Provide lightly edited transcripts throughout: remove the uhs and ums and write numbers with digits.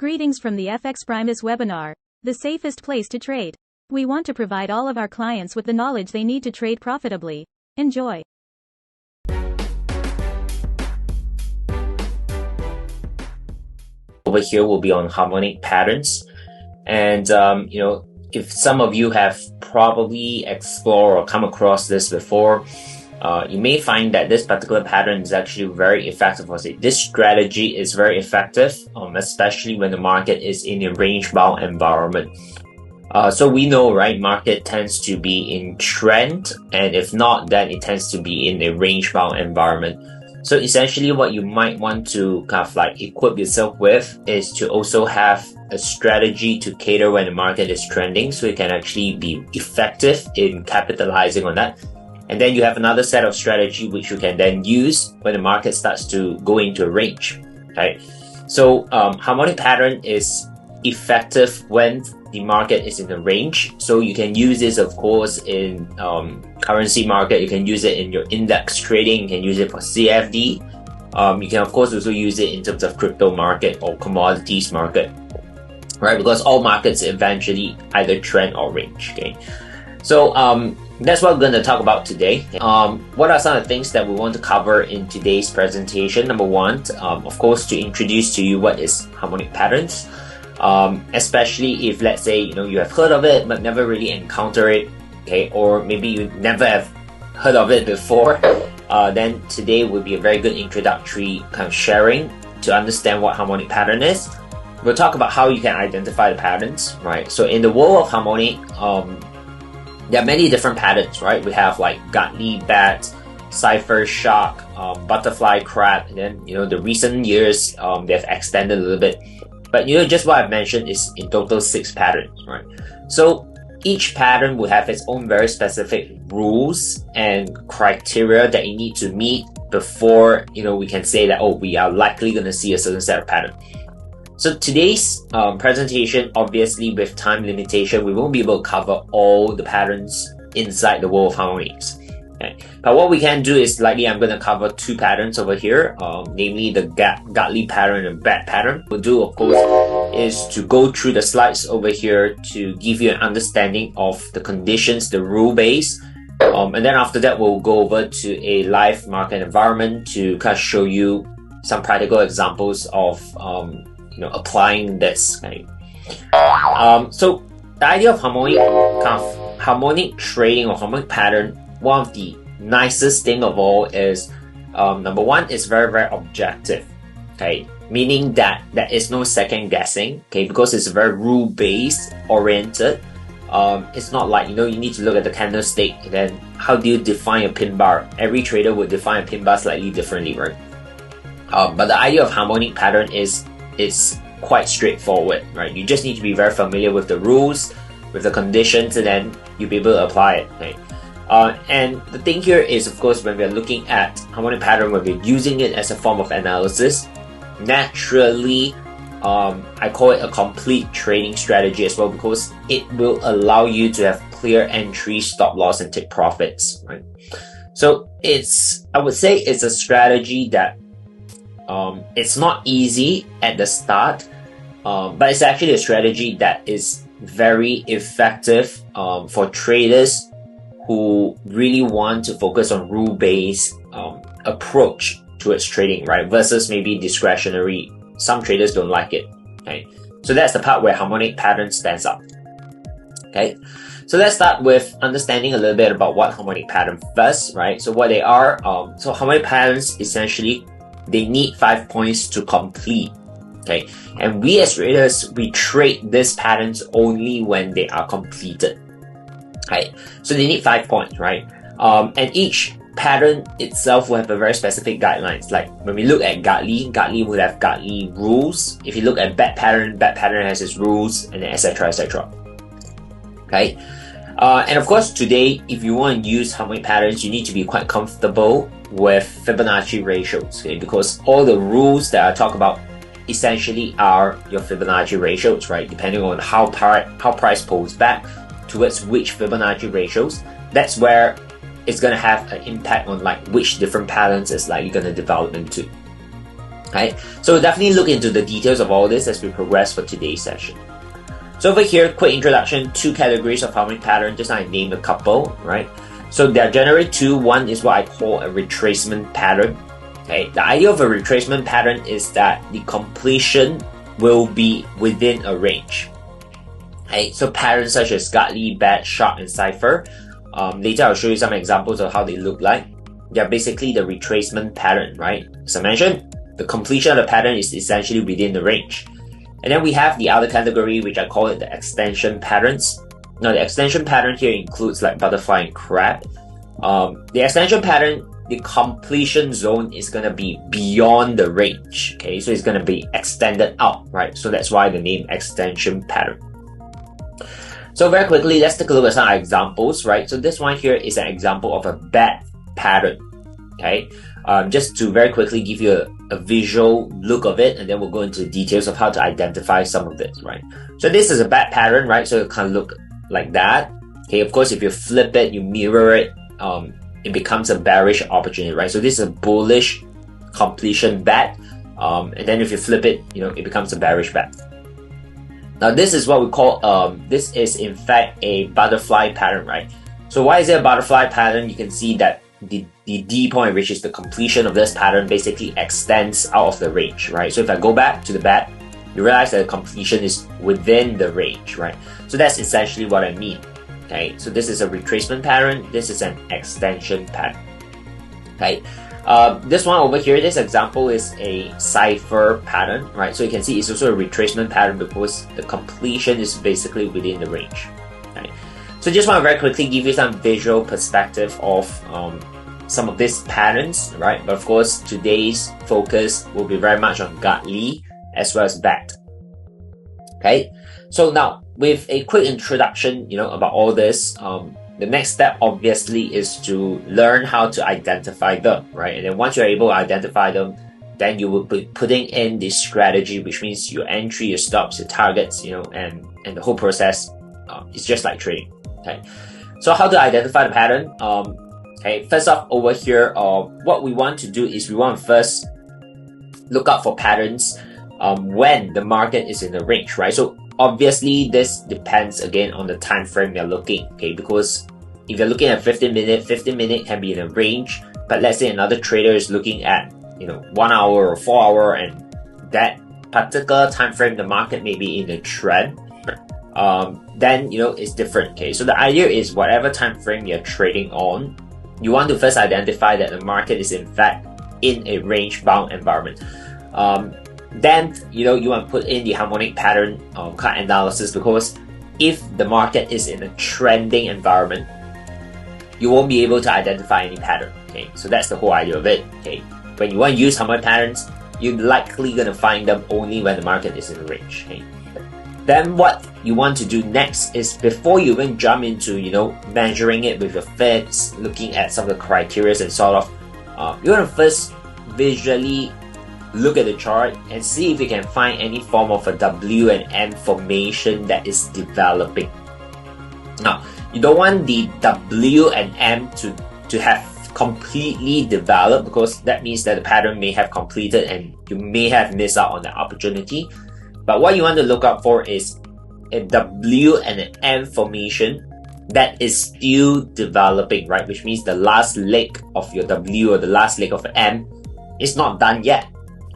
Greetings from the FxPrimus webinar, the safest place to trade. We want to provide all of our clients with the knowledge they need to trade profitably. Enjoy. Over here will be on harmonic patterns. And, if some of you have probably explored or come across this before, you may find that this particular pattern is actually very effective. This strategy is very effective, especially when the market is in a range-bound environment. So we know, right, market tends to be in trend, and if not, then it tends to be in a range-bound environment. So essentially what you might want to kind of like equip yourself with is to also have a strategy to cater when the market is trending, so you can actually be effective in capitalizing on that. And then you have another set of strategy which you can then use when the market starts to go into a range, right? So harmonic pattern is effective when the market is in a range. So you can use this, of course, in currency market. You can use it in your index trading. You can use it for CFD. You can, of course, also use it in terms of crypto market or commodities market, right? Because all markets eventually either trend or range, okay? So that's what we're going to talk about today. What are some of the things that we want to cover in today's presentation? Number one, of course, to introduce to you what is harmonic patterns, especially if, let's say, you have heard of it but never really encountered it, okay, or maybe you never have heard of it before. Then today will be a very good introductory kind of sharing to understand what harmonic pattern is. We'll talk about how you can identify the patterns, right? So in the world of harmonic, there are many different patterns, right? We have like Gartly, bat, cipher, shark, butterfly, crab, and then the recent years they've extended a little bit. But just what I've mentioned is in total 6 patterns, right? So each pattern will have its own very specific rules and criteria that you need to meet before we can say that, oh, we are likely going to see a certain set of pattern. So today's presentation, obviously with time limitation, we won't be able to cover all the patterns inside the world of harmonics. Okay. But what we can do is likely I'm going to cover 2 patterns over here, namely the Gartly pattern and bat pattern. What we'll do, of course, is to go through the slides over here to give you an understanding of the conditions, the rule base. And then after that, we'll go over to a live market environment to kind of show you some practical examples of applying this. Okay. So the idea of harmonic trading or harmonic pattern, one of the nicest thing of all is number one, it's very, very objective, okay, meaning that there is no second guessing, okay, because it's very rule based oriented. It's not like you need to look at the candlestick and then how do you define a pin bar. Every trader would define a pin bar slightly differently, right? But the idea of harmonic pattern is quite straightforward, right? You just need to be very familiar with the rules, with the conditions, and then you'll be able to apply it, right? And the thing here is, of course, when we're looking at harmonic pattern, when we're using it as a form of analysis, naturally, I call it a complete trading strategy as well, because it will allow you to have clear entry, stop loss, and take profits, right? So I would say it's a strategy that it's not easy at the start, but it's actually a strategy that is very effective for traders who really want to focus on rule-based approach towards trading, right? Versus maybe discretionary. Some traders don't like it. Okay, so that's the part where harmonic pattern stands out. Okay, so let's start with understanding a little bit about what harmonic pattern first, right? So what they are. So harmonic patterns essentially they need 5 points to complete. Okay, and we as traders we trade these patterns only when they are completed. Right, so they need 5 points, right? And each pattern itself will have a very specific guidelines. Like when we look at Gartly would have Gartly rules. If you look at bat pattern has its rules, and then etc. etc. Okay, and of course today, if you want to use harmonic patterns, you need to be quite comfortable with Fibonacci ratios, okay? Because all the rules that I talk about essentially are your Fibonacci ratios, right? Depending on how price pulls back towards which Fibonacci ratios, that's where it's going to have an impact on like which different patterns it's likely going to develop into. Okay, so we'll definitely look into the details of all this as we progress for today's session. So over here, quick introduction, 2 categories of harmonic pattern. Just now I named a couple, right? So there are generally 2. One is what I call a retracement pattern. Okay, the idea of a retracement pattern is that the completion will be within a range. Okay, so patterns such as Gartly, bat, shark, and cipher. Later I'll show you some examples of how they look like. They're basically the retracement pattern, right? As I mentioned, the completion of the pattern is essentially within the range. And then we have the other category, which I call it the extension patterns. Now, the extension pattern here includes like butterfly and crab. The extension pattern, the completion zone is going to be beyond the range. Okay, so it's going to be extended out, right? So that's why the name extension pattern. So very quickly, let's take a look at some examples, right? So this one here is an example of a bat pattern. Okay, just to very quickly give you a visual look of it, and then we'll go into the details of how to identify some of this, right? So this is a bat pattern, right? So it kind of look like that. Okay, of course, if you flip it, you mirror it, it becomes a bearish opportunity, right? So this is a bullish completion bat, and then if you flip it, it becomes a bearish bat. Now this is what we call, this is in fact a butterfly pattern, right? So why is it a butterfly pattern? You can see that the D point, which is the completion of this pattern, basically extends out of the range, right? So if I go back to the bat, you realize that the completion is within the range, right? So that's essentially what I mean. Okay, so this is a retracement pattern, this is an extension pattern. Okay, this one over here, this example is a cipher pattern, right? So you can see it's also a retracement pattern because the completion is basically within the range. Okay, so just want to very quickly give you some visual perspective of some of these patterns, right? But of course, today's focus will be very much on Gartly as well as bat. Okay, so now with a quick introduction, about all this, the next step obviously is to learn how to identify them, right? And then once you're able to identify them, then you will be putting in this strategy, which means your entry, your stops, your targets, and the whole process is just like trading. Okay, so how to identify the pattern? Okay, first off, over here, what we want to do is we want to first look out for patterns when the market is in the range, right? So obviously this depends again on the time frame you're looking, okay? Because if you're looking at 15 minute can be in a range, but let's say another trader is looking at 1 hour or 4 hour, and that particular time frame the market may be in a trend, then it's different. Okay, so the idea is whatever time frame you're trading on, you want to first identify that the market is in fact in a range bound environment. Then you want to put in the harmonic pattern kind of analysis, because if the market is in a trending environment, you won't be able to identify any pattern. Okay, so that's the whole idea of it. Okay, when you want to use harmonic patterns, you're likely going to find them only when the market is in a range. Okay, then what you want to do next is, before you even jump into measuring it with your fits, looking at some of the criteria and sort of, you want to first visually look at the chart and see if you can find any form of a W and M formation that is developing. Now, you don't want the W and M to have completely developed, because that means that the pattern may have completed and you may have missed out on the opportunity. But what you want to look out for is a W and an M formation that is still developing, right? Which means the last leg of your W or the last leg of M is not done yet,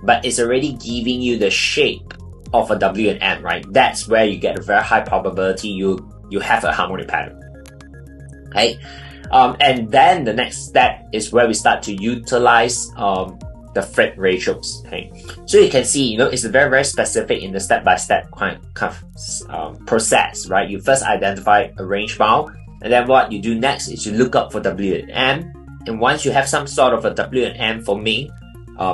but it's already giving you the shape of a W and M, right? That's where you get a very high probability you have a harmonic pattern. Okay, and then the next step is where we start to utilize the Fred ratios. Okay, so you can see, it's very, very specific in the step-by-step kind of process, right? You first identify a range bound, and then what you do next is you look up for W and M, and once you have some sort of a W and M forming,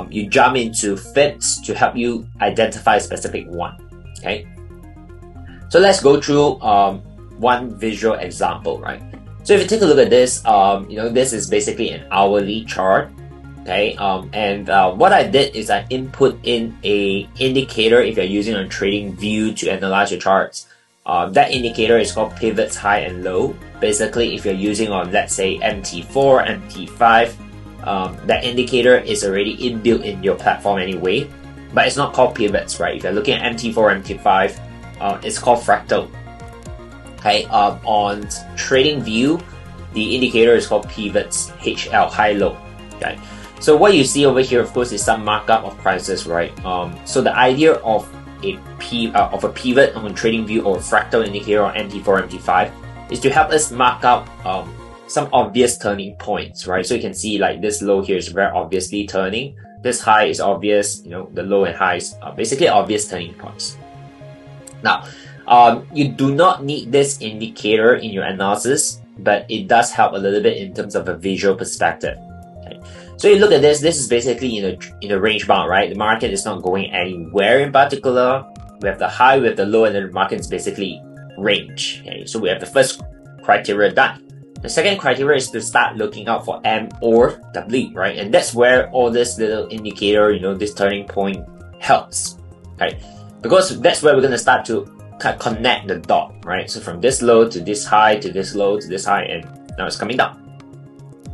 you jump into fits to help you identify a specific one. Okay, so let's go through one visual example, right? So if you take a look at this, this is basically an hourly chart. Okay, and what I did is I input in a indicator if you're using a trading view to analyze your charts. That indicator is called pivots high and low. Basically, if you're using on, let's say, MT4, MT5, that indicator is already inbuilt in your platform anyway, but it's not called pivots, right? If you're looking at MT4, MT5, it's called fractal. Okay, on TradingView, the indicator is called pivots, HL, high-low. Okay, so what you see over here, of course, is some markup of prices, right? So the idea of a pivot on TradingView or fractal indicator on MT4, MT5 is to help us mark out some obvious turning points, right? So you can see like this low here is very obviously turning. This high is obvious, the low and highs are basically obvious turning points. Now, you do not need this indicator in your analysis, but it does help a little bit in terms of a visual perspective. Okay. So you look at this is basically in a range bound, right? The market is not going anywhere in particular. We have the high, we have the low, and then the market is basically range. Okay. So we have the first criteria done. The second criteria is to start looking out for M or W, right? And that's where all this little indicator, this turning point helps, okay? Because that's where we're going to start to connect the dot, right? So from this low to this high to this low to this high, and now it's coming down,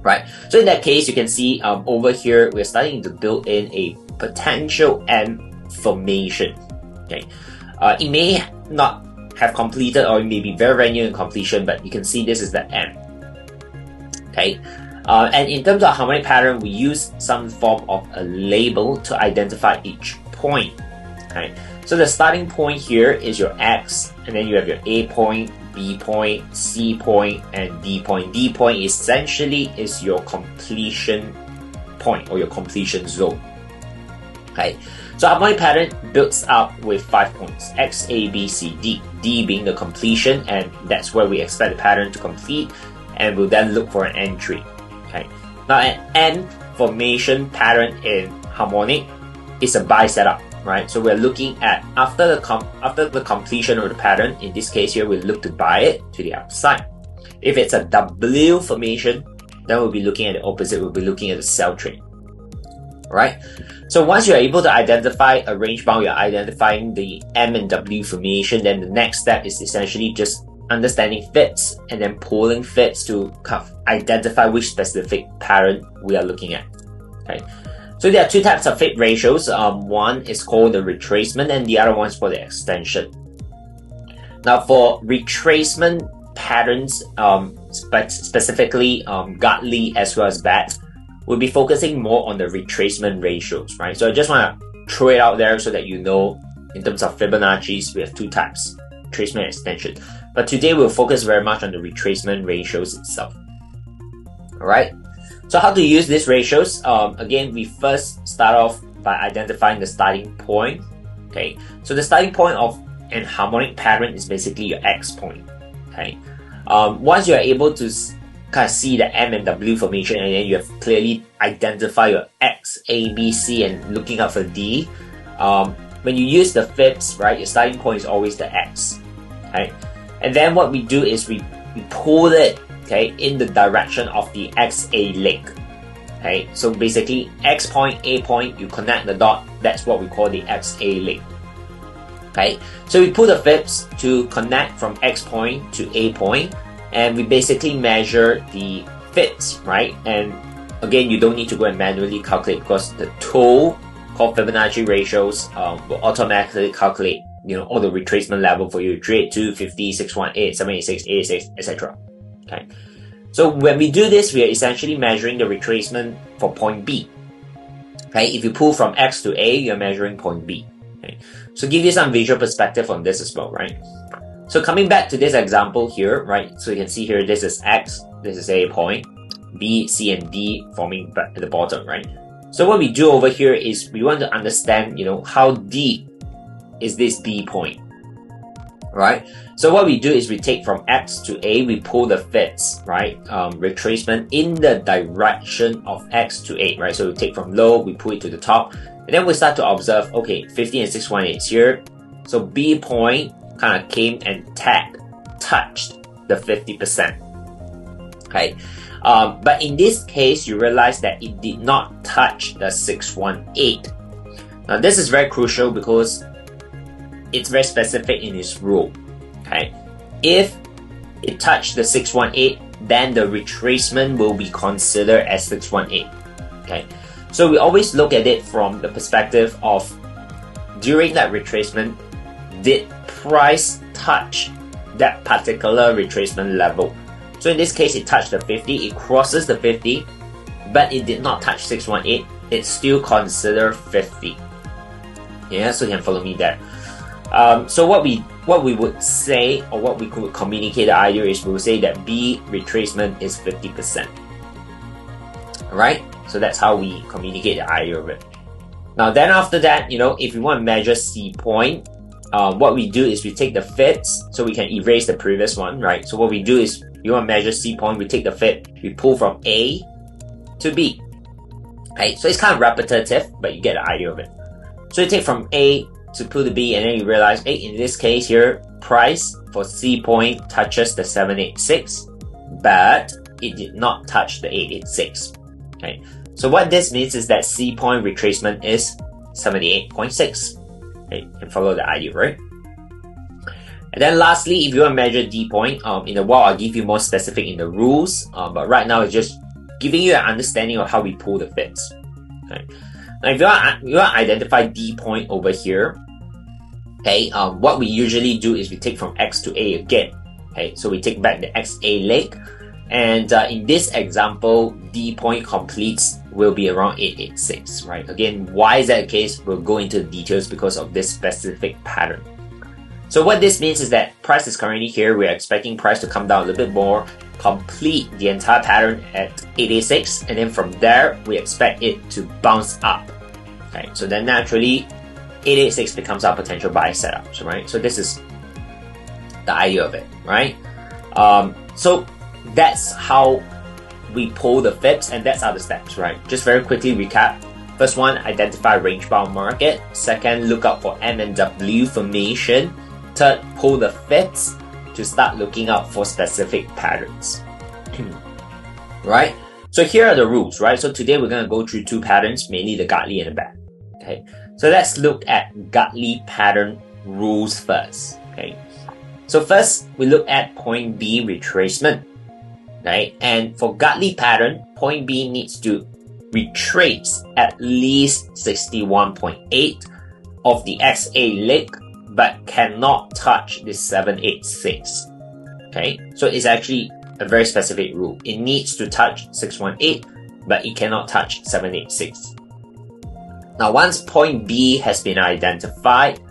right? So in that case, you can see over here, we're starting to build in a potential M formation, okay? It may not have completed, or it may be very, very near in completion, but you can see this is the M. Okay, and in terms of harmonic pattern, we use some form of a label to identify each point. Okay, so the starting point here is your X, and then you have your A point, B point, C point, and D point. D point essentially is your completion point or your completion zone. Okay, so harmonic pattern builds up with 5 points: X, A, B, C, D. D being the completion, and that's where we expect the pattern to complete. And we'll then look for an entry. Okay. Now an N formation pattern in harmonic is a buy setup, right? So we're looking at after the completion of the pattern. In this case here, we'll look to buy it to the upside. If it's a W formation, then we'll be looking at the opposite. We'll be looking at the sell trade. Right? So once you're able to identify a range bound, you're identifying the M and W formation, then the next step is essentially just understanding fits and then pulling fits to identify which specific pattern we are looking at. Okay, so there are two types of fit ratios. One is called the retracement, and the other one is called the extension. Now, for retracement patterns, specifically Gartly as well as BAT, we'll be focusing more on the retracement ratios, right? So I just want to throw it out there so that you know, in terms of Fibonacci's, we have two types: retracement and extension. But today we'll focus very much on the retracement ratios itself. Alright, so how to use these ratios? Again, we first start off by identifying the starting point. Okay, so the starting point of an harmonic pattern is basically your X point. Okay, once you're able to kind of see the M and W formation, and then you have clearly identified your X, A, B, C, and looking out for D. When you use the fibs, right, your starting point is always the X. Okay. And then what we do is we pull it, okay, in the direction of the XA leg. Okay, so basically X point, A point, you connect the dot, that's what we call the XA leg. Okay, so we pull the fibs to connect from X point to A point, and we basically measure the fibs, right? And again, you don't need to go and manually calculate, because the tool called Fibonacci ratios will automatically calculate all the retracement level for you: 382, 50, 618, 786, 86, etc. Okay, so when we do this, we are essentially measuring the retracement for point B. Okay, if you pull from X to A, you're measuring point B. Okay, so give you some visual perspective on this as well, right? So coming back to this example here, right? So you can see here, this is X, this is A point, B, C, and D forming back at the bottom, right? So what we do over here is we want to understand, how deep is this B point, right? So what we do is we take from X to A, we pull the fibs, right? Retracement in the direction of X to A, right? So we take from low, we pull it to the top, and then we start to observe, okay, 50 and 618 is here. So B point kind of came and touched the 50%. Okay, but in this case, you realize that it did not touch the 618. Now this is very crucial because it's very specific in its rule. Okay, if it touched the 618, then the retracement will be considered as 618. Okay, so we always look at it from the perspective of during that retracement, did price touch that particular retracement level? So in this case, it touched the 50, it crosses the 50, but it did not touch 618. It's still considered 50. Yeah, so you can follow me there. So what we would say, or what we could communicate the idea is, we would say that B retracement is 50%. Alright, so that's how we communicate the idea of it. Now then after that, if we want to measure C point, what we do is we take the fits, so we can erase the previous one, right? So what we do is, you want to measure C point, we take the fit, we pull from A to B. Right? So it's kind of repetitive, but you get the idea of it. So you take from A to pull to B, and then you realize, hey, in this case here, price for C point touches the 786, but it did not touch the 886. Okay, so what this means is that C point retracement is 78.6. Okay, you can follow the idea, right? And then lastly, if you want to measure D point, in a while I'll give you more specific in the rules, but right now it's just giving you an understanding of how we pull the fits. Okay. Now if you want to identify D point over here, okay, what we usually do is we take from X to A again. Okay, so we take back the XA leg, and in this example, D point completes will be around 886, right? Again, why is that the case? We'll go into the details because of this specific pattern. So what this means is that price is currently here. We're expecting price to come down a little bit more, complete the entire pattern at 886, and then from there, we expect it to bounce up. Okay, so then naturally, 886 becomes our potential buy setup, right? So this is the idea of it, right? So that's how we pull the fibs, and that's other steps, right? Just very quickly recap. First one, identify range-bound market. Second, look out for M and W formation. Third, pull the fibs to start looking out for specific patterns. Right? So here are the rules, right? So today we're going to go through two patterns, mainly the Gartly and the BAT. Okay, so let's look at Gartly pattern rules first. Okay, so first we look at point B retracement. Right, and for Gartly pattern, point B needs to retrace at least 61.8 of the XA leg, but cannot touch the 786. Okay, so it's actually a very specific rule. It needs to touch 618, but it cannot touch 786. Now, once point B has been identified,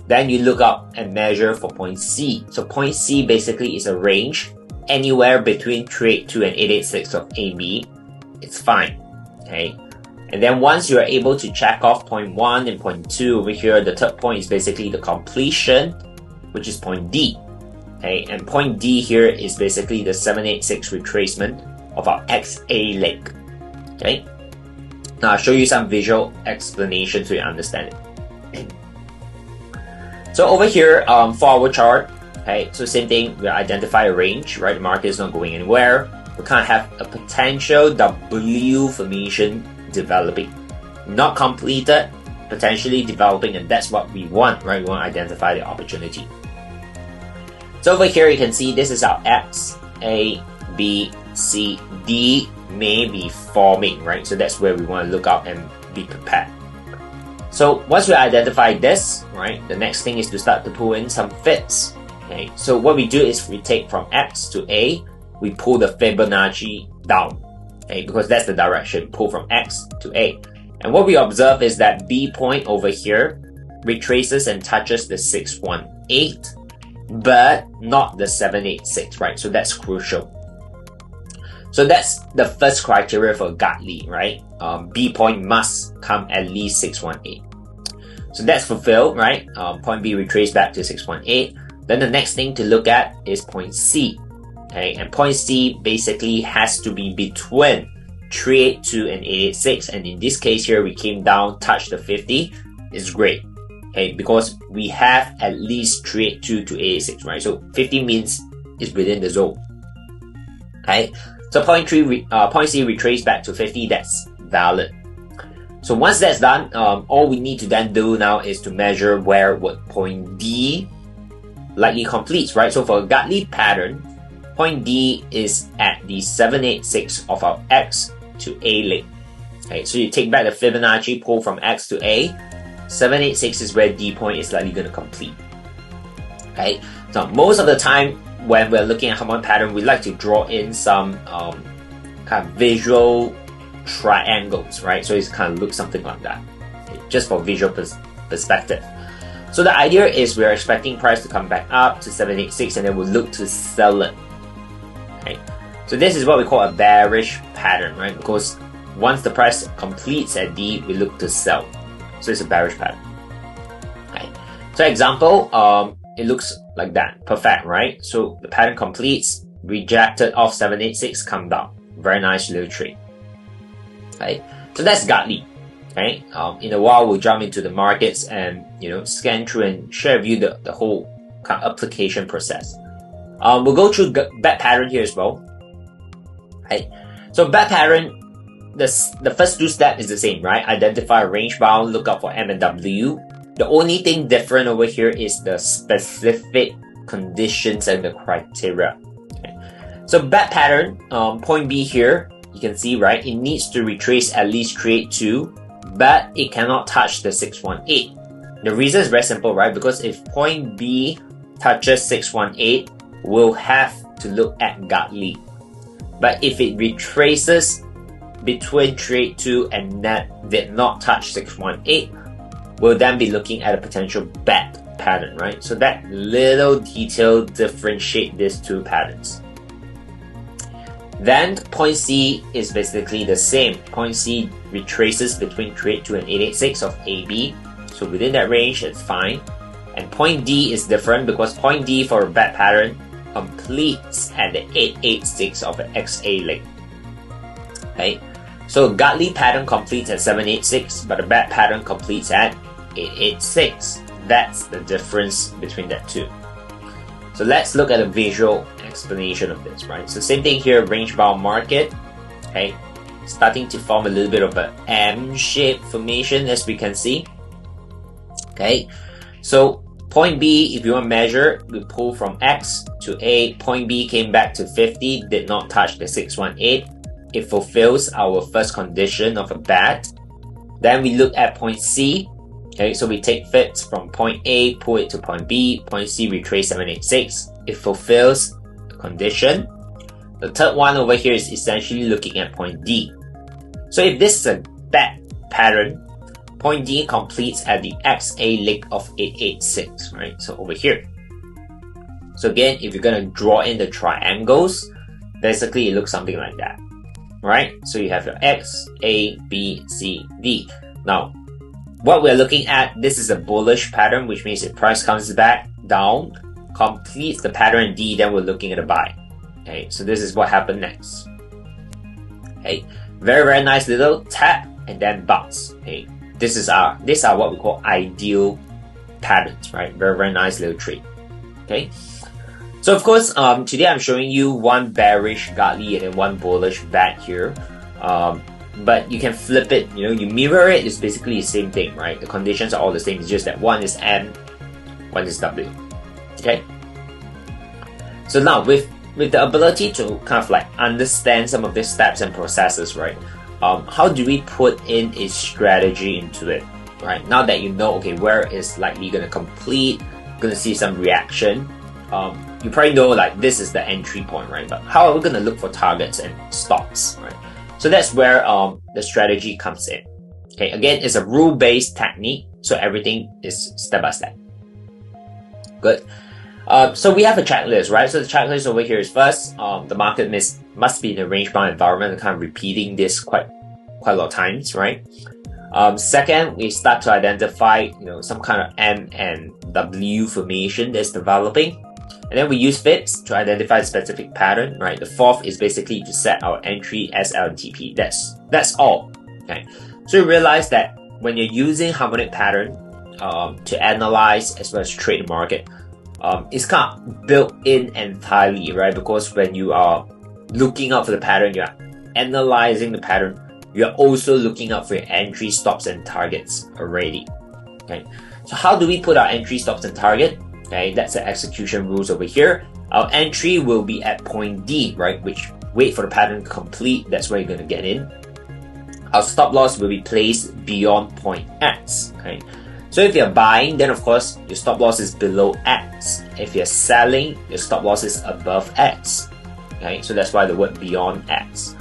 then you look up and measure for point C. So point C basically is a range anywhere between 382 and 886 of AB. It's fine. Okay. And then once you are able to check off point 1 and point 2 over here, the third point is basically the completion, which is point D. Okay, and point D here is basically the 786 retracement of our XA leg. Okay. Now I'll show you some visual explanation so you understand it. So over here, for our chart, okay, so same thing, we identify a range, right? The market is not going anywhere. We kind of have a potential W formation developing, not completed, potentially developing, and that's what we want, right? We want to identify the opportunity. So over here you can see this is our X, A, B, C, D may be forming, right? So that's where we want to look out and be prepared. So once we identify this, right, the next thing is to start to pull in some fits. Okay, so what we do is we take from X to A, we pull the Fibonacci down. Okay, because that's the direction, pull from X to A. And what we observe is that B point over here retraces and touches the 618, but not the 786, right? So that's crucial. So that's the first criteria for Gartly, right? B point must come at least 618. So that's fulfilled, right? Point B retrace back to 618. Then the next thing to look at is point C. Okay, and point C basically has to be between 382 and 886, and in this case here we came down, touched the 50. It's great. Okay, because we have at least 382 to 886, right? So 50 means it's within the zone. Okay, so point C retrace back to 50. That's valid. So once that's done, all we need to then do now is to measure where would point D likely completes, right? So for a Gartly pattern, point D is at the 786 of our X to A leg. Okay, so you take back the Fibonacci pull from X to A. 786 is where D point is likely going to complete. Okay, so most of the time when we're looking at harmonic pattern, we like to draw in some kind of visual triangles, right? So it's kind of looks something like that, okay, just for visual perspective. So the idea is we're expecting price to come back up to 786 and then we'll look to sell it. Okay, so this is what we call a bearish pattern, right? Because once the price completes at D, we look to sell. So it's a bearish pattern. Okay, so example, it looks like that, perfect, right? So the pattern completes, rejected off 786, come down. Very nice little trade. Okay, so that's Gartly. Okay, in a while we'll jump into the markets and scan through and share with you the whole kind of application process. We'll go through bat pattern here as well. Okay, so bat pattern, the first two steps is the same, right? Identify a range bound, look out for M and W. The only thing different over here is the specific conditions and the criteria. Okay, so bat pattern, point B here, you can see, right? It needs to retrace at least trade 2. But it cannot touch the 618. The reason is very simple, right? Because if point B touches 618, we'll have to look at Gartly. But if it retraces between trade 2 and that did not touch 618, we'll then be looking at a potential bat pattern, right? So that little detail differentiate these two patterns. Then point C is basically the same. Point C retraces between trade 2 and 886 of AB. So within that range, it's fine. And point D is different because point D for a bat pattern completes at the 886 of an XA leg. Okay, so Gartly pattern completes at 786, but the bat pattern completes at 886. That's the difference between that two. So let's look at a visual explanation of this, right? So same thing here, range bound market, okay, starting to form a little bit of an M-shaped formation as we can see. Okay, so point B, if you want to measure, we pull from X to A. Point B came back to 50, did not touch the 618. It fulfills our first condition of a bat. Then we look at point C. Okay, so we take fits from point A, pull it to point B, point C, retrace 786. It fulfills the condition. The third one over here is essentially looking at point D. So if this is a bat pattern, point D completes at the XA leg of 886, right? So over here. So again, if you're gonna draw in the triangles, basically it looks something like that, right? So you have your X, A, B, C, D. Now, what we're looking at, this is a bullish pattern, which means if price comes back down, completes the pattern D, then we're looking at a buy. Okay, so this is what happened next. Okay, very nice little tap and then bounce. Okay, these are what we call ideal patterns, right? Very nice little trade. Okay, so of course, today I'm showing you one bearish Gartly and then one bullish bat here. But you can flip it, you mirror it, it's basically the same thing, right? The conditions are all the same, it's just that one is M, one is W. Okay? So now with the ability to kind of like understand some of these steps and processes, right? How do we put in a strategy into it, right? Now that you know, okay, where is likely gonna complete, gonna see some reaction, you probably know like this is the entry point, right? But how are we gonna look for targets and stops, right? So that's where the strategy comes in. Okay, again, it's a rule-based technique, so everything is step by step. Good. So we have a checklist, right? So the checklist over here is first, the market must be in a range-bound environment. I'm kind of repeating this quite a lot of times, right? Second, we start to identify, some kind of M and W formation that's developing. And then we use fits to identify a specific pattern, right? The fourth is basically to set our entry, SL, and TP. That's all, okay? So you realize that when you're using harmonic pattern to analyze as well as trade the market, it's kind of built in entirely, right? Because when you are looking out for the pattern, you're analyzing the pattern, you're also looking out for your entry, stops, and targets already, okay? So how do we put our entry, stops, and target? Okay, that's the execution rules over here. Our entry will be at point D, right? Which wait for the pattern to complete. That's where you're going to get in. our stop loss will be placed beyond point X. Okay, so if you're buying, then of course your stop loss is below X. If you're selling, your stop loss is above X. Okay, so that's why the word beyond X.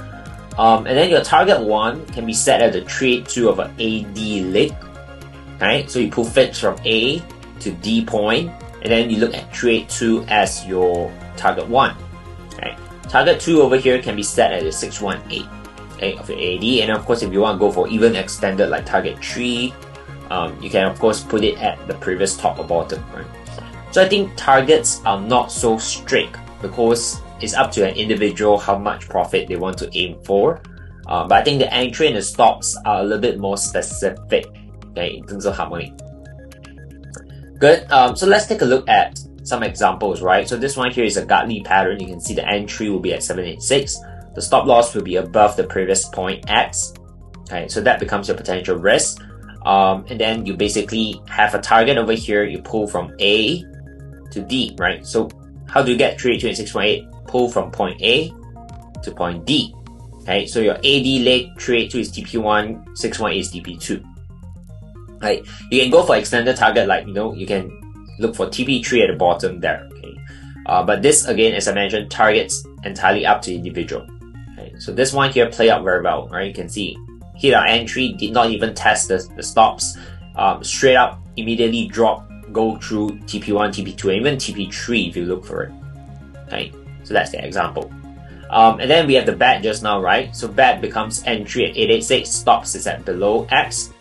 And then your target 1 can be set at the trade 2 of an AD leg. Okay, so you pull fix from A to D point, and then you look at trade 2 as your target 1. Okay, target 2 over here can be set at the 618. Okay, of your AD, and of course if you want to go for even extended like target 3, you can of course put it at the previous top or bottom, right? So I think targets are not so strict because it's up to an individual how much profit they want to aim for. But I think the entry and the stops are a little bit more specific, okay, in terms of Harmonic. Good. So let's take a look at some examples, right? So this one here is a Gartly pattern. You can see the entry will be at 786. The stop loss will be above the previous point X. Okay, so that becomes your potential risk. And then you basically have a target over here. You pull from A to D, right? So how do you get trade 2 and 618? Pull from point A to point D. Okay, so your AD leg trade 2 is TP1, 618 is TP2. Right, you can go for extended target, like you can look for TP3 at the bottom there. Okay, but this again, as I mentioned, targets entirely up to individual. Okay, so this one here play out very well, right? You can see hit our entry, did not even test the stops, straight up immediately drop, go through TP1, TP2, and even TP3 if you look for it. Okay, so that's the example. And then we have the bat just now, right? So bat becomes entry at 886, stops is at below X.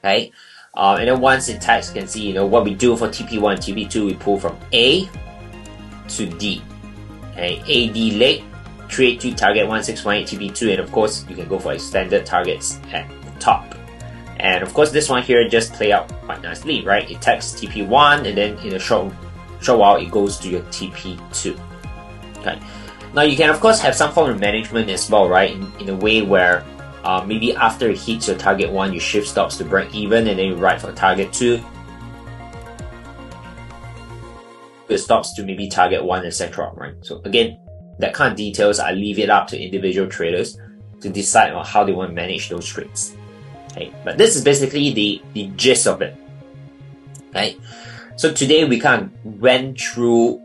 Okay, and then once it tags, you can see what we do for TP1, TP2, we pull from A to D. Okay, AD leg, trade 2 target 1618 TP2, and of course you can go for extended targets at the top. And of course this one here just play out quite nicely, right? It tags TP1 and then in a short while it goes to your TP2. Okay, now you can of course have some form of management as well, right? In a way where maybe after it hits your target 1, you shift stops to break even, and then you ride for target 2. It stops to maybe target 1, etc. Right? So again, that kind of details, I leave it up to individual traders to decide on how they want to manage those trades. Okay, but this is basically the gist of it. Okay, so today we kind of went through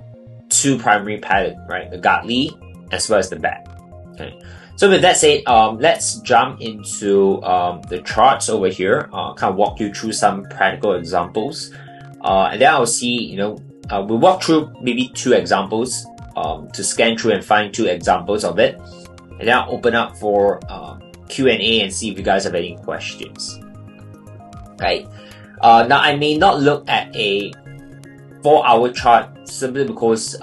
2 primary patterns, right? The Gartly as well as the bat. Okay. So with that said, let's jump into the charts over here. Kind of walk you through some practical examples, and then I'll see. We'll walk through maybe 2 examples to scan through and find 2 examples of it, and then I'll open up for Q&A and see if you guys have any questions. Right. Now I may not look at a 4-hour chart simply because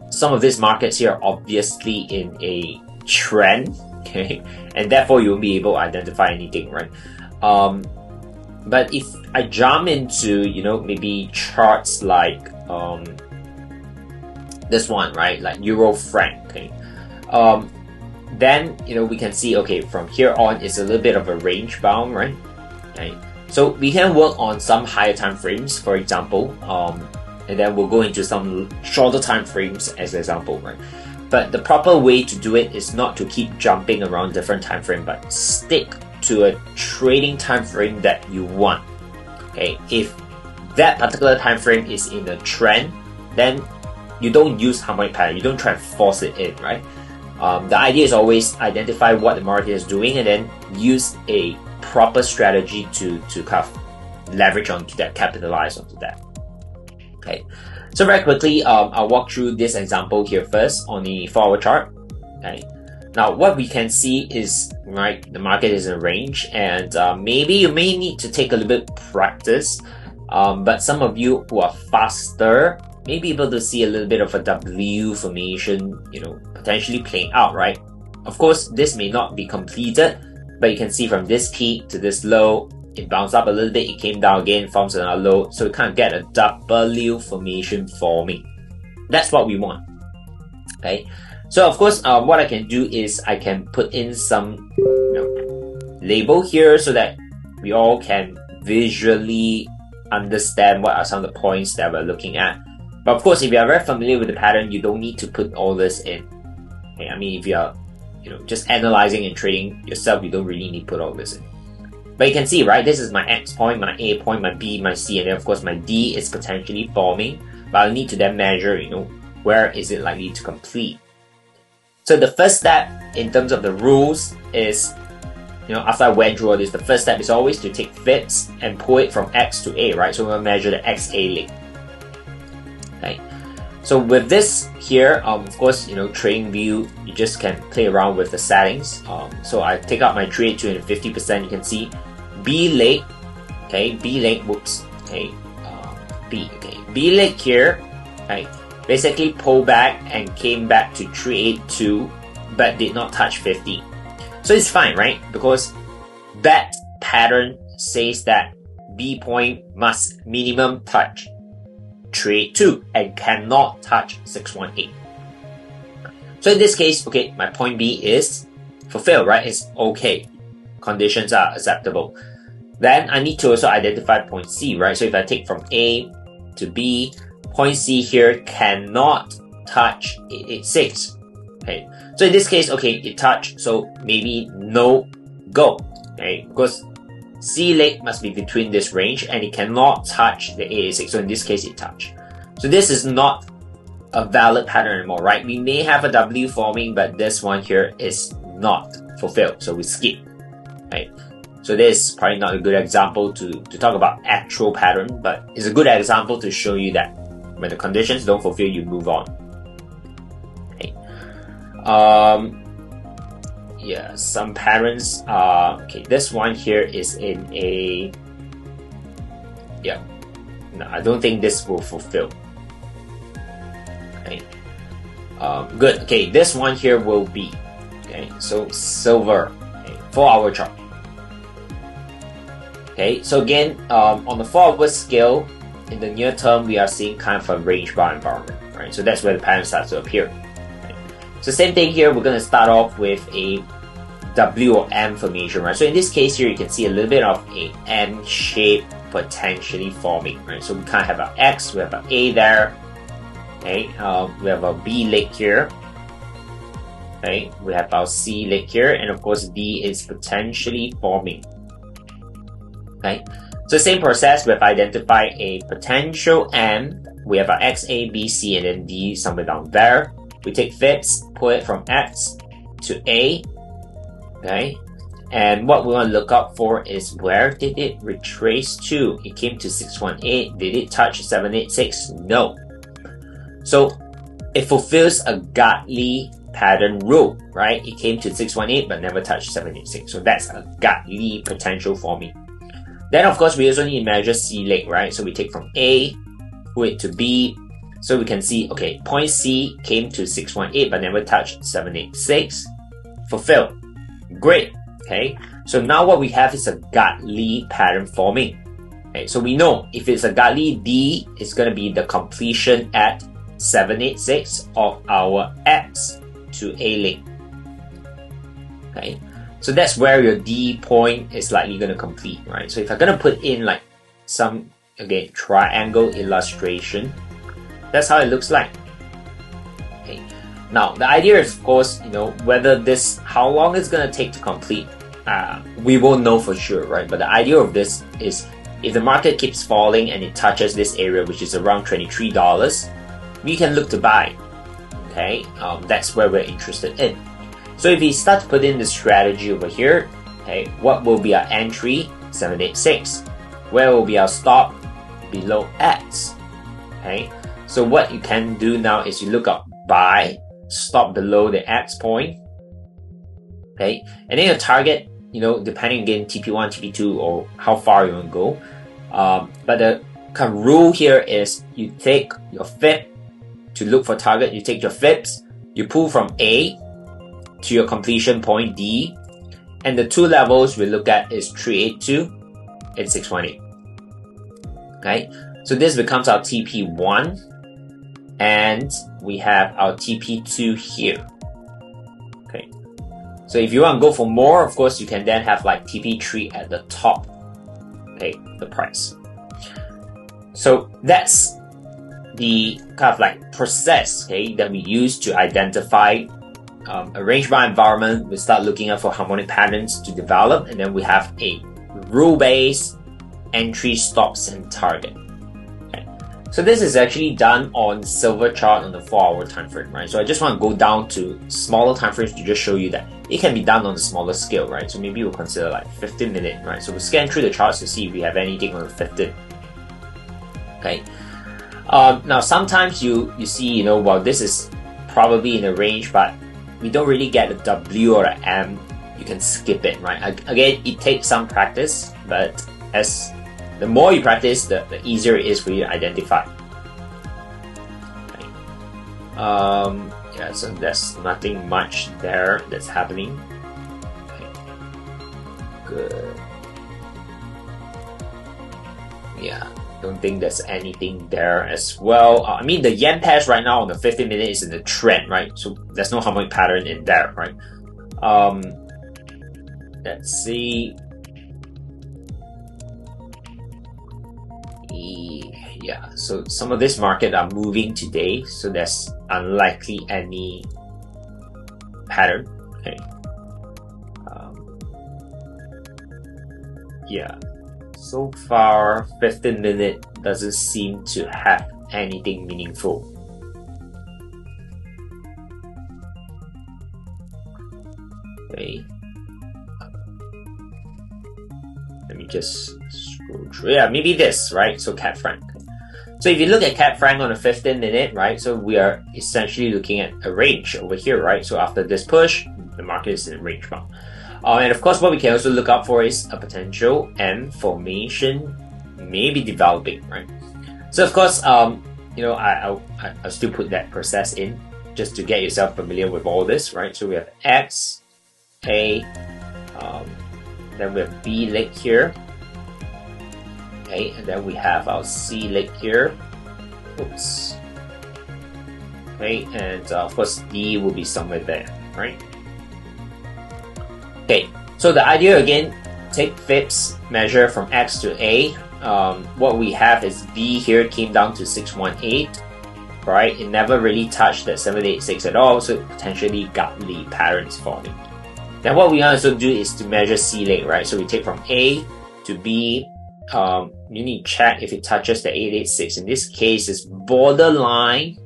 some of these markets here are obviously in a trend, okay, and therefore you won't be able to identify anything, right? But if I jump into maybe charts like this one, right, like Euro Franc, okay, then we can see, okay, from here on it's a little bit of a range bound, right? Okay, so we can work on some higher time frames, for example, and then we'll go into some shorter time frames as an example, right? But the proper way to do it is not to keep jumping around different time frame, but stick to a trading time frame that you want. Okay, if that particular time frame is in a trend, then you don't use harmonic pattern. You don't try and force it in, right? The idea is always identify what the market is doing and then use a proper strategy to kind of leverage onto that, capitalize onto that. Okay. So very quickly, I'll walk through this example here first on the 4-hour chart. Okay. Now what we can see is, right, the market is in a range, and maybe you may need to take a little bit practice, but some of you who are faster may be able to see a little bit of a W formation, potentially playing out, right? Of course, this may not be completed, but you can see from this peak to this low, it bounced up a little bit, it came down again, forms another low, so you kind of get a W formation forming. That's what we want. Okay, so of course, what I can do is I can put in some label here so that we all can visually understand what are some of the points that we're looking at. But of course, if you are very familiar with the pattern, you don't need to put all this in. Okay, I mean, if you are just analyzing and trading yourself, you don't really need to put all this in. But you can see, right, this is my X point, my A point, my B, my C, and then of course my D is potentially forming, but I'll need to then measure, where is it likely to complete. So the first step in terms of the rules is, after I went through all this, the first step is always to take fibs and pull it from X to A, right? So we're going to measure the XA leg. Okay. So with this here, of course, trading view, you just can play around with the settings. So I take out my trade to 50%, you can see B leg, okay, B leg, whoops, okay, B leg here, okay, basically pull back and came back to 382, but did not touch 50. So it's fine, right? Because that pattern says that B point must minimum touch 382 and cannot touch 618. So in this case, okay, my point B is fulfilled, right? It's okay. Conditions are acceptable. Then I need to also identify point C, right? So if I take from A to B, point C here cannot touch 886. Okay. So in this case, okay, it touched, so maybe no go. Okay, because C leg must be between this range and it cannot touch the 886. So in this case, it touched. So this is not a valid pattern anymore, right? We may have a W forming, but this one here is not fulfilled. So we skip, right? So this is probably not a good example to talk about actual pattern, but it's a good example to show you that when the conditions don't fulfill, you move on. Okay. Yeah, some patterns okay, this one here is in a, yeah, no, I don't think this will fulfill. Okay. Good. Okay, this one here will be, okay, so silver, okay, 4-hour chart. Okay, so again, on the 4-hour scale, in the near term, we are seeing kind of a range bar environment, right? So that's where the pattern starts to appear. Okay. So same thing here, we're going to start off with a W or M formation, right? So in this case here, you can see a little bit of a M shape potentially forming, right? So we kind of have an X, we have an A there, okay? We have a B leg here, okay? We have our C leg here, and of course D is potentially forming, okay? So same process, we have identified a potential M, we have our X, A, B, C, and then D somewhere down there. We take fibs, pull it from X to A, okay? And what we want to look up for is where did it retrace to? It came to 618. Did it touch 786? No. So it fulfills a Gartly pattern rule, right? It came to 618 but never touched 786. So that's a Gartly potential for me. Then of course we also need to measure C leg, right? So we take from A, pull it to B. So we can see, okay, point C came to 618 but never touched 786. Fulfilled. Great. Okay, so now what we have is a Gartly pattern forming. Okay, so we know if it's a Gartly, D is going to be the completion at 786 of our X to A leg. Okay, so that's where your D point is likely going to complete, right? So if I'm going to put in like some, again, triangle illustration, that's how it looks like. Okay, now the idea is, of course, whether this, how long it's going to take to complete. We won't know for sure, right? But the idea of this is if the market keeps falling and it touches this area, which is around $23, we can look to buy. Okay, that's where we're interested in. So if we start to put in the strategy over here, okay, what will be our entry? 786. Where will be our stop? Below X. Okay, so what you can do now is you look up buy, stop below the X point. Okay, and then your target, depending again, TP1, TP2, or how far you want to go. But the kind of rule here is you take your fib to look for target, you take your fibs, you pull from A to your completion point D, and the two levels we look at is 382 and 618. Okay, so this becomes our TP1, and we have our TP2 here. Okay. So if you want to go for more, of course, you can then have like TP3 at the top, okay, the price. So that's the kind of like process, okay, that we use to identify a range bound environment, we start looking out for harmonic patterns to develop, and then we have a rule-based entry, stops, and target. Okay. So this is actually done on silver chart on the 4-hour time frame, right? So I just want to go down to smaller time frames to just show you that it can be done on a smaller scale, right? So maybe we'll consider like 15 minute, right? So we'll scan through the charts to see if we have anything on the 15. Okay. Now sometimes you see, well, this is probably in a range, but we don't really get a W or an M. You can skip it, right? Again, it takes some practice, but as the more you practice, the easier it is for you to identify. Okay. Yeah, so there's nothing much there that's happening. Okay. Good. Yeah, don't think there's anything there as well. I mean, the yen pairs right now on the 15 minute is in the trend, right? So there's no harmonic pattern in there, right? Let's see. Yeah, so some of this market are moving today, so there's unlikely any pattern. Okay. Yeah, so far 15 minute doesn't seem to have anything meaningful. Okay. Let me just scroll through. Yeah, maybe this, right? So Cat Frank. So if you look at Cat Frank on a 15 minute, right? So we are essentially looking at a range over here, right? So after this push, the market is in range bound. And of course, what we can also look out for is a potential M formation maybe developing, right? So of course, I'll still put that process in just to get yourself familiar with all this, right? So we have X, A, then we have B leg here, okay, and then we have our C leg here. Oops. Okay, and of course D will be somewhere there, right? Okay, so the idea again, take Fibs measure from X to A. What we have is B here came down to 618, right? It never really touched that 786 at all, so potentially Gartly patterns forming. Then what we also do is to measure C leg, right? So we take from A to B. You need to check if it touches the 886. In this case, it's borderline.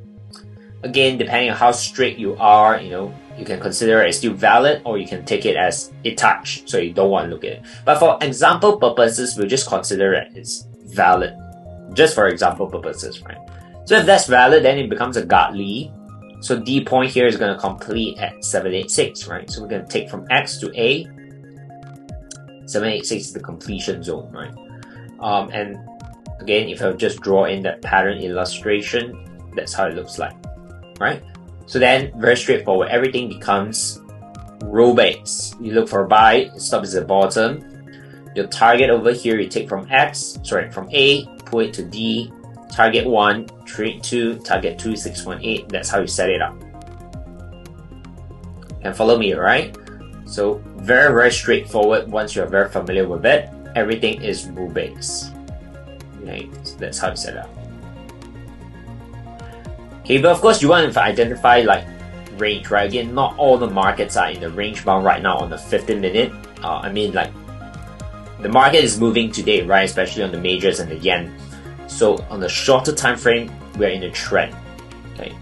Again, depending on how strict you are, you can consider it still valid, or you can take it as it touched, so you don't want to look at it. But for example purposes, we'll just consider it as valid, just for example purposes, right? So if that's valid, then it becomes a Gartly. So D point here is going to complete at 786, right? So we're going to take from X to A. 786 is the completion zone, right? And again, if I just draw in that pattern illustration, that's how it looks like, right? So then, very straightforward, everything becomes row base. You look for a buy, it stops at the bottom. Your target over here, you take from from A, pull it to D, target 1, trade 2, target 2, 618. That's how you set it up. And follow me, right? So very, very straightforward. Once you're very familiar with it, everything is rule based. Okay, so that's how you set it up. Okay, but of course you want to identify like range, right? Again, not all the markets are in the range bound right now on the 15 minute. The market is moving today, right? Especially on the majors and the yen. So on the shorter time frame, we're in a trend. Okay.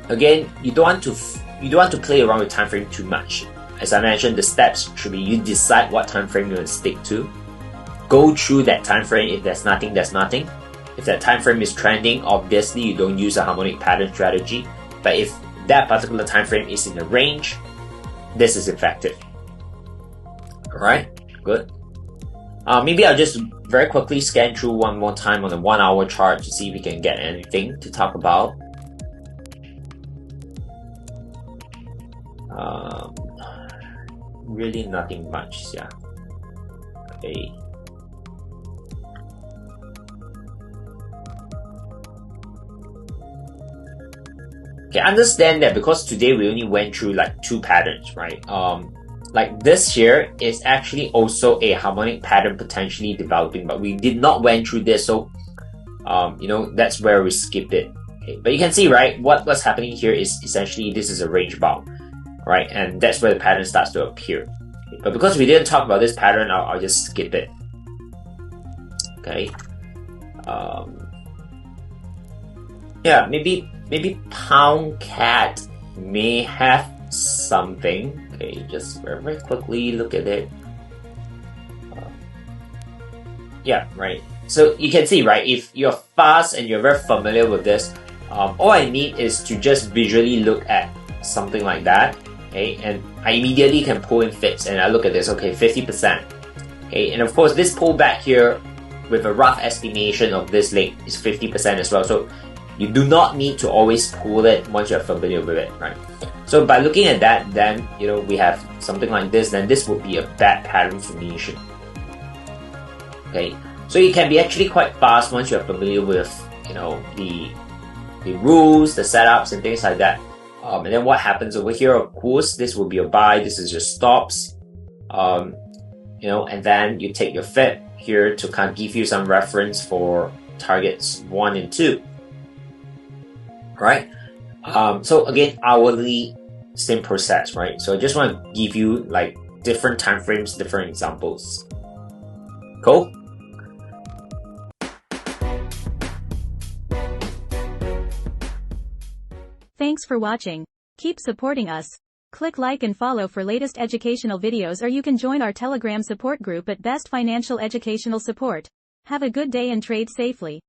Again, you don't want to play around with time frame too much. As I mentioned, the steps should be you decide what time frame you want to stick to. Go through that time frame. If there's nothing, there's nothing. If that time frame is trending, obviously you don't use a harmonic pattern strategy. But if that particular time frame is in the range, this is effective. Alright, good. Maybe I'll just very quickly scan through one more time on the 1 hour chart to see if we can get anything to talk about. Really nothing much, yeah. Okay. Okay, understand that because today we only went through like 2 patterns, right? Like this here is actually also a harmonic pattern potentially developing, but we did not went through this, so that's where we skipped it. Okay, but you can see, right, what's happening here is essentially this is a range bound. right? And that's where the pattern starts to appear. But because we didn't talk about this pattern, I'll just skip it. Okay. Yeah, maybe pound cat may have something. Okay, just very quickly look at it. Yeah, right. So you can see, right, if you're fast and you're very familiar with this, all I need is to just visually look at something like that, okay, and I immediately can pull in fits, and I look at this, okay, 50%, okay, and of course this pullback here with a rough estimation of this leg is 50% as well, so you do not need to always pull it once you're familiar with it, right? So by looking at that, then, you know, we have something like this, then this would be a bad pattern formation. Okay, so it can be actually quite fast once you're familiar with, you know, the rules, the setups, and things like that. And then what happens over here? Of course, this will be a buy. This is your stops. You know, and then you take your Fib here to kind of give you some reference for targets 1 and 2. Right? So again, hourly, same process, right? So I just want to give you like different time frames, different examples. Cool? Thanks for watching. Keep supporting us. Click like and follow for latest educational videos, or you can join our Telegram support group at Best Financial Educational Support. Have a good day and trade safely.